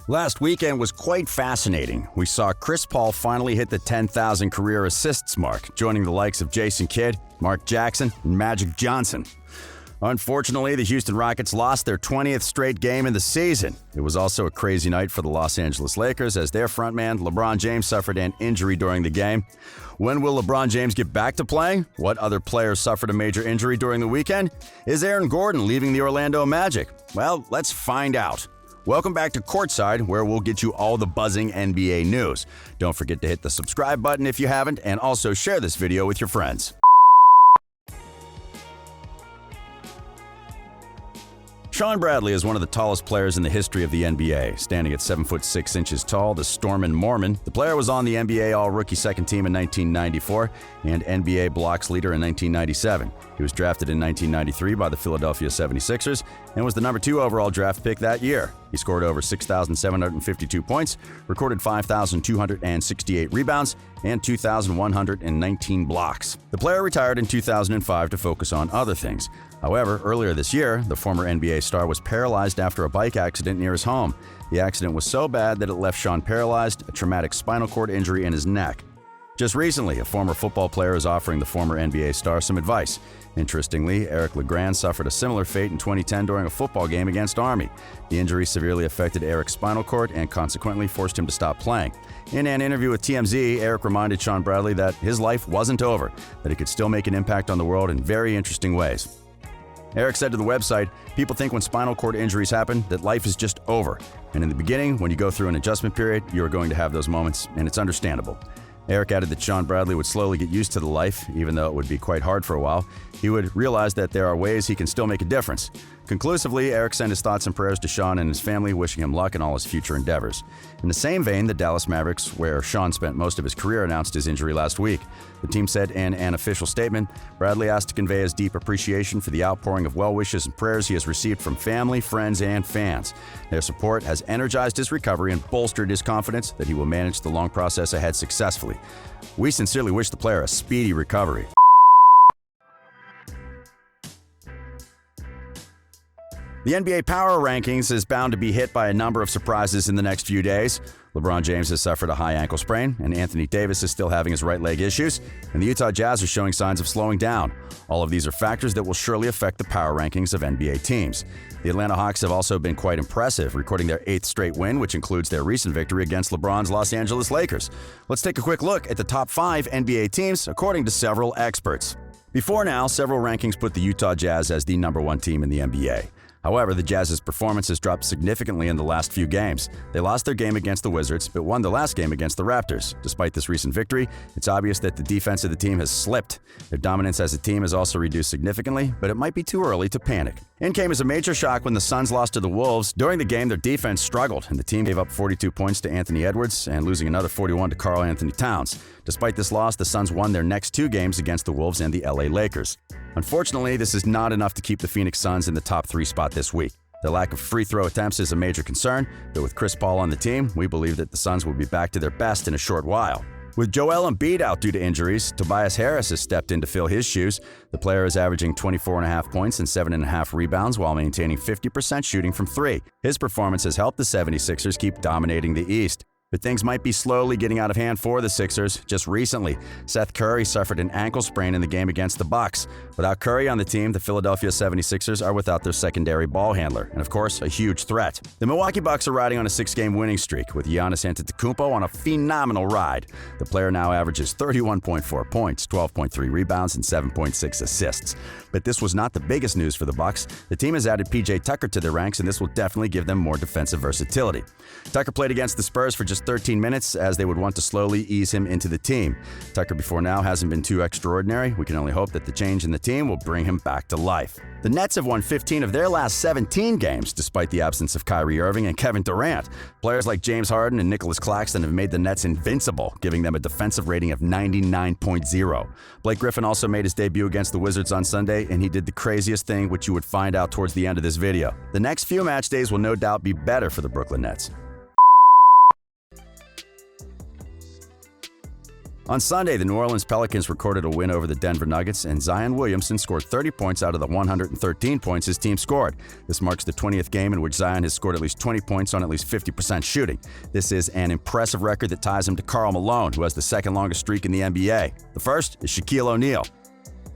Last weekend was quite fascinating. We saw Chris Paul finally hit the 10,000 career assists mark, joining the likes of Jason Kidd, Mark Jackson, and Magic Johnson. Unfortunately, the Houston Rockets lost their 20th straight game in the season. It was also a crazy night for the Los Angeles Lakers as their frontman, LeBron James, suffered an injury during the game. When will LeBron James get back to playing? What other players suffered a major injury during the weekend? Is Aaron Gordon leaving the Orlando Magic? Well, let's find out. Welcome back to Courtside, where we'll get you all the buzzing NBA news. Don't forget to hit the subscribe button if you haven't, and also share this video with your friends. Shawn Bradley is one of the tallest players in the history of the NBA. Standing at 7 foot 6 inches tall, the Stormin' Mormon, the player was on the NBA All-Rookie Second Team in 1994 and NBA Blocks Leader in 1997. He was drafted in 1993 by the Philadelphia 76ers and was the number 2 overall draft pick that year. He scored over 6,752 points, recorded 5,268 rebounds, and 2,119 blocks. The player retired in 2005 to focus on other things. However, earlier this year, the former NBA star was paralyzed after a bike accident near his home. The accident was so bad that it left Shawn paralyzed, a traumatic spinal cord injury in his neck. Just recently, a former football player is offering the former NBA star some advice. Interestingly, Eric LeGrand suffered a similar fate in 2010 during a football game against Army. The injury severely affected Eric's spinal cord and consequently forced him to stop playing. In an interview with TMZ, Eric reminded Shawn Bradley that his life wasn't over, that he could still make an impact on the world in very interesting ways. Eric said to the website, "People think when spinal cord injuries happen that life is just over. And in the beginning, when you go through an adjustment period, you are going to have those moments, and it's understandable." Eric added that Shawn Bradley would slowly get used to the life, even though it would be quite hard for a while. He would realize that there are ways he can still make a difference. Conclusively, Eric sent his thoughts and prayers to Shawn and his family, wishing him luck in all his future endeavors. In the same vein, the Dallas Mavericks, where Shawn spent most of his career, announced his injury last week. The team said in an official statement, Bradley asked to convey his deep appreciation for the outpouring of well wishes and prayers he has received from family, friends, and fans. Their support has energized his recovery and bolstered his confidence that he will manage the long process ahead successfully. We sincerely wish the player a speedy recovery. The NBA Power Rankings is bound to be hit by a number of surprises in the next few days. LeBron James has suffered a high ankle sprain, and Anthony Davis is still having his right leg issues, and the Utah Jazz are showing signs of slowing down. All of these are factors that will surely affect the power rankings of NBA teams. The Atlanta Hawks have also been quite impressive, recording their 8th straight win, which includes their recent victory against LeBron's Los Angeles Lakers. Let's take a quick look at the top 5 NBA teams, according to several experts. Before now, several rankings put the Utah Jazz as the number 1 team in the NBA. However, the Jazz's performance has dropped significantly in the last few games. They lost their game against the Wizards, but won the last game against the Raptors. Despite this recent victory, it's obvious that the defense of the team has slipped. Their dominance as a team has also reduced significantly, but it might be too early to panic. In came as a major shock when the Suns lost to the Wolves. During the game, their defense struggled, and the team gave up 42 points to Anthony Edwards and losing another 41 to Karl Anthony Towns. Despite this loss, the Suns won their next 2 games against the Wolves and the LA Lakers. Unfortunately, this is not enough to keep the Phoenix Suns in the top 3 spot this week. The lack of free throw attempts is a major concern, but with Chris Paul on the team, we believe that the Suns will be back to their best in a short while. With Joel Embiid out due to injuries, Tobias Harris has stepped in to fill his shoes. The player is averaging 24.5 points and 7.5 rebounds while maintaining 50% shooting from 3. His performance has helped the 76ers keep dominating the East. But things might be slowly getting out of hand for the Sixers. Just recently, Seth Curry suffered an ankle sprain in the game against the Bucks. Without Curry on the team, the Philadelphia 76ers are without their secondary ball handler, and of course, a huge threat. The Milwaukee Bucks are riding on a 6-game winning streak, with Giannis Antetokounmpo on a phenomenal ride. The player now averages 31.4 points, 12.3 rebounds, and 7.6 assists. But this was not the biggest news for the Bucks. The team has added PJ Tucker to their ranks, and this will definitely give them more defensive versatility. Tucker played against the Spurs for just 13 minutes, as they would want to slowly ease him into the team. Tucker before now hasn't been too extraordinary. We can only hope that the change in the team will bring him back to life. The Nets have won 15 of their last 17 games, despite the absence of Kyrie Irving and Kevin Durant. Players like James Harden and Nicholas Claxton have made the Nets invincible, giving them a defensive rating of 99.0. Blake Griffin also made his debut against the Wizards on Sunday, and he did the craziest thing, which you would find out towards the end of this video. The next few match days will no doubt be better for the Brooklyn Nets. On Sunday, the New Orleans Pelicans recorded a win over the Denver Nuggets, and Zion Williamson scored 30 points out of the 113 points his team scored. This marks the 20th game in which Zion has scored at least 20 points on at least 50% shooting. This is an impressive record that ties him to Karl Malone, who has the second longest streak in the NBA. The first is Shaquille O'Neal.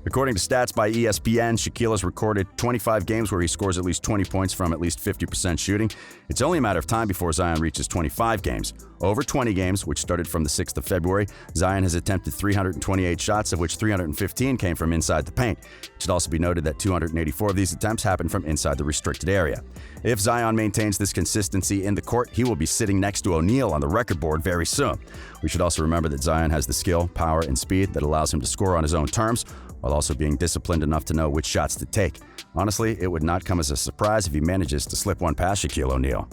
According to stats by ESPN, Shaquille has recorded 25 games where he scores at least 20 points from at least 50% shooting. It's only a matter of time before Zion reaches 25 games. Over 20 games, which started from the 6th of February, Zion has attempted 328 shots, of which 315 came from inside the paint. It should also be noted that 284 of these attempts happened from inside the restricted area. If Zion maintains this consistency in the court, he will be sitting next to O'Neal on the record board very soon. We should also remember that Zion has the skill, power, and speed that allows him to score on his own terms, while also being disciplined enough to know which shots to take. Honestly, it would not come as a surprise if he manages to slip one past Shaquille O'Neal.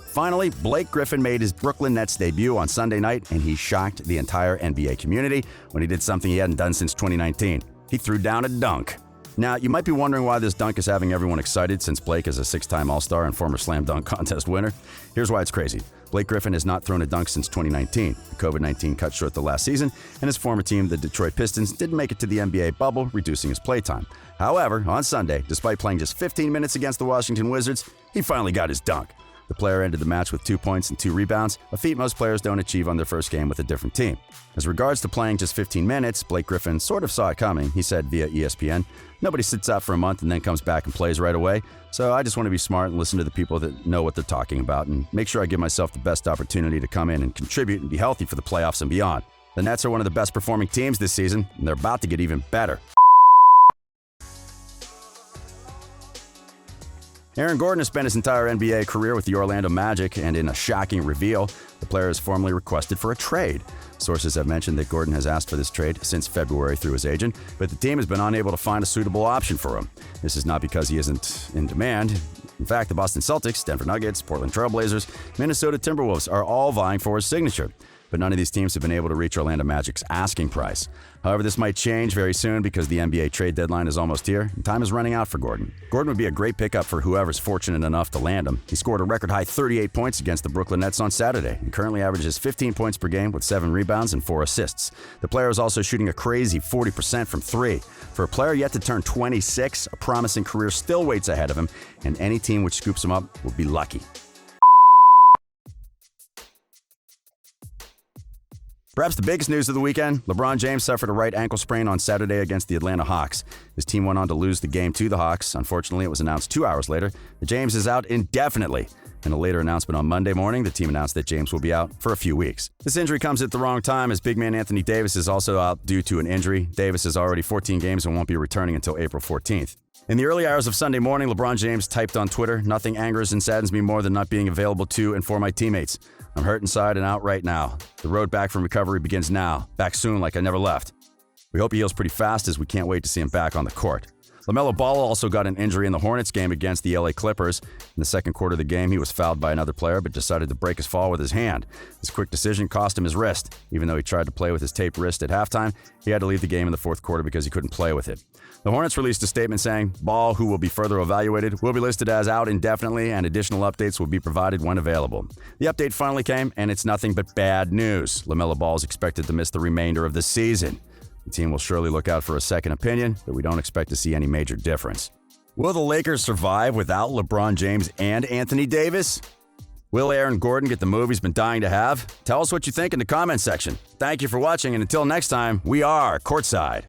Finally, Blake Griffin made his Brooklyn Nets debut on Sunday night, and he shocked the entire NBA community when he did something he hadn't done since 2019. He threw down a dunk. Now, you might be wondering why this dunk is having everyone excited, since Blake is a 6-time All-Star and former Slam Dunk Contest winner. Here's why it's crazy. Blake Griffin has not thrown a dunk since 2019. The COVID-19 cut short the last season, and his former team, the Detroit Pistons, didn't make it to the NBA bubble, reducing his playtime. However, on Sunday, despite playing just 15 minutes against the Washington Wizards, he finally got his dunk. The player ended the match with 2 points and 2 rebounds, a feat most players don't achieve on their first game with a different team. As regards to playing just 15 minutes, Blake Griffin sort of saw it coming. He said via ESPN, "Nobody sits out for a month and then comes back and plays right away, so I just want to be smart and listen to the people that know what they're talking about and make sure I give myself the best opportunity to come in and contribute and be healthy for the playoffs and beyond." The Nets are one of the best performing teams this season, and they're about to get even better. Aaron Gordon has spent his entire NBA career with the Orlando Magic, and in a shocking reveal, the player has formally requested for a trade. Sources have mentioned that Gordon has asked for this trade since February through his agent, but the team has been unable to find a suitable option for him. This is not because he isn't in demand. In fact, the Boston Celtics, Denver Nuggets, Portland Trail Blazers, Minnesota Timberwolves are all vying for his signature. But none of these teams have been able to reach Orlando Magic's asking price. However, this might change very soon because the NBA trade deadline is almost here, and time is running out for Gordon. Gordon would be a great pickup for whoever's fortunate enough to land him. He scored a record-high 38 points against the Brooklyn Nets on Saturday, and currently averages 15 points per game with 7 rebounds and 4 assists. The player is also shooting a crazy 40% from 3. For a player yet to turn 26, a promising career still waits ahead of him, and any team which scoops him up will be lucky. Perhaps the biggest news of the weekend, LeBron James suffered a right ankle sprain on Saturday against the Atlanta Hawks. His team went on to lose the game to the Hawks. Unfortunately, it was announced 2 hours later that James is out indefinitely. In a later announcement on Monday morning, the team announced that James will be out for a few weeks. This injury comes at the wrong time as big man Anthony Davis is also out due to an injury. Davis is already 14 games and won't be returning until April 14th. In the early hours of Sunday morning, LeBron James typed on Twitter, "Nothing angers and saddens me more than not being available to and for my teammates. I'm hurt inside and out right now. The road back from recovery begins now. Back soon like I never left." We hope he heals pretty fast as we can't wait to see him back on the court. LaMelo Ball also got an injury in the Hornets game against the LA Clippers. In the second quarter of the game, he was fouled by another player but decided to break his fall with his hand. This quick decision cost him his wrist. Even though he tried to play with his taped wrist at halftime, he had to leave the game in the fourth quarter because he couldn't play with it. The Hornets released a statement saying, "Ball, who will be further evaluated, will be listed as out indefinitely and additional updates will be provided when available." The update finally came, and it's nothing but bad news. LaMelo Ball is expected to miss the remainder of the season. The team will surely look out for a second opinion, but we don't expect to see any major difference. Will the Lakers survive without LeBron James and Anthony Davis? Will Aaron Gordon get the move he's been dying to have? Tell us what you think in the comments section. Thank you for watching, and until next time, we are Courtside.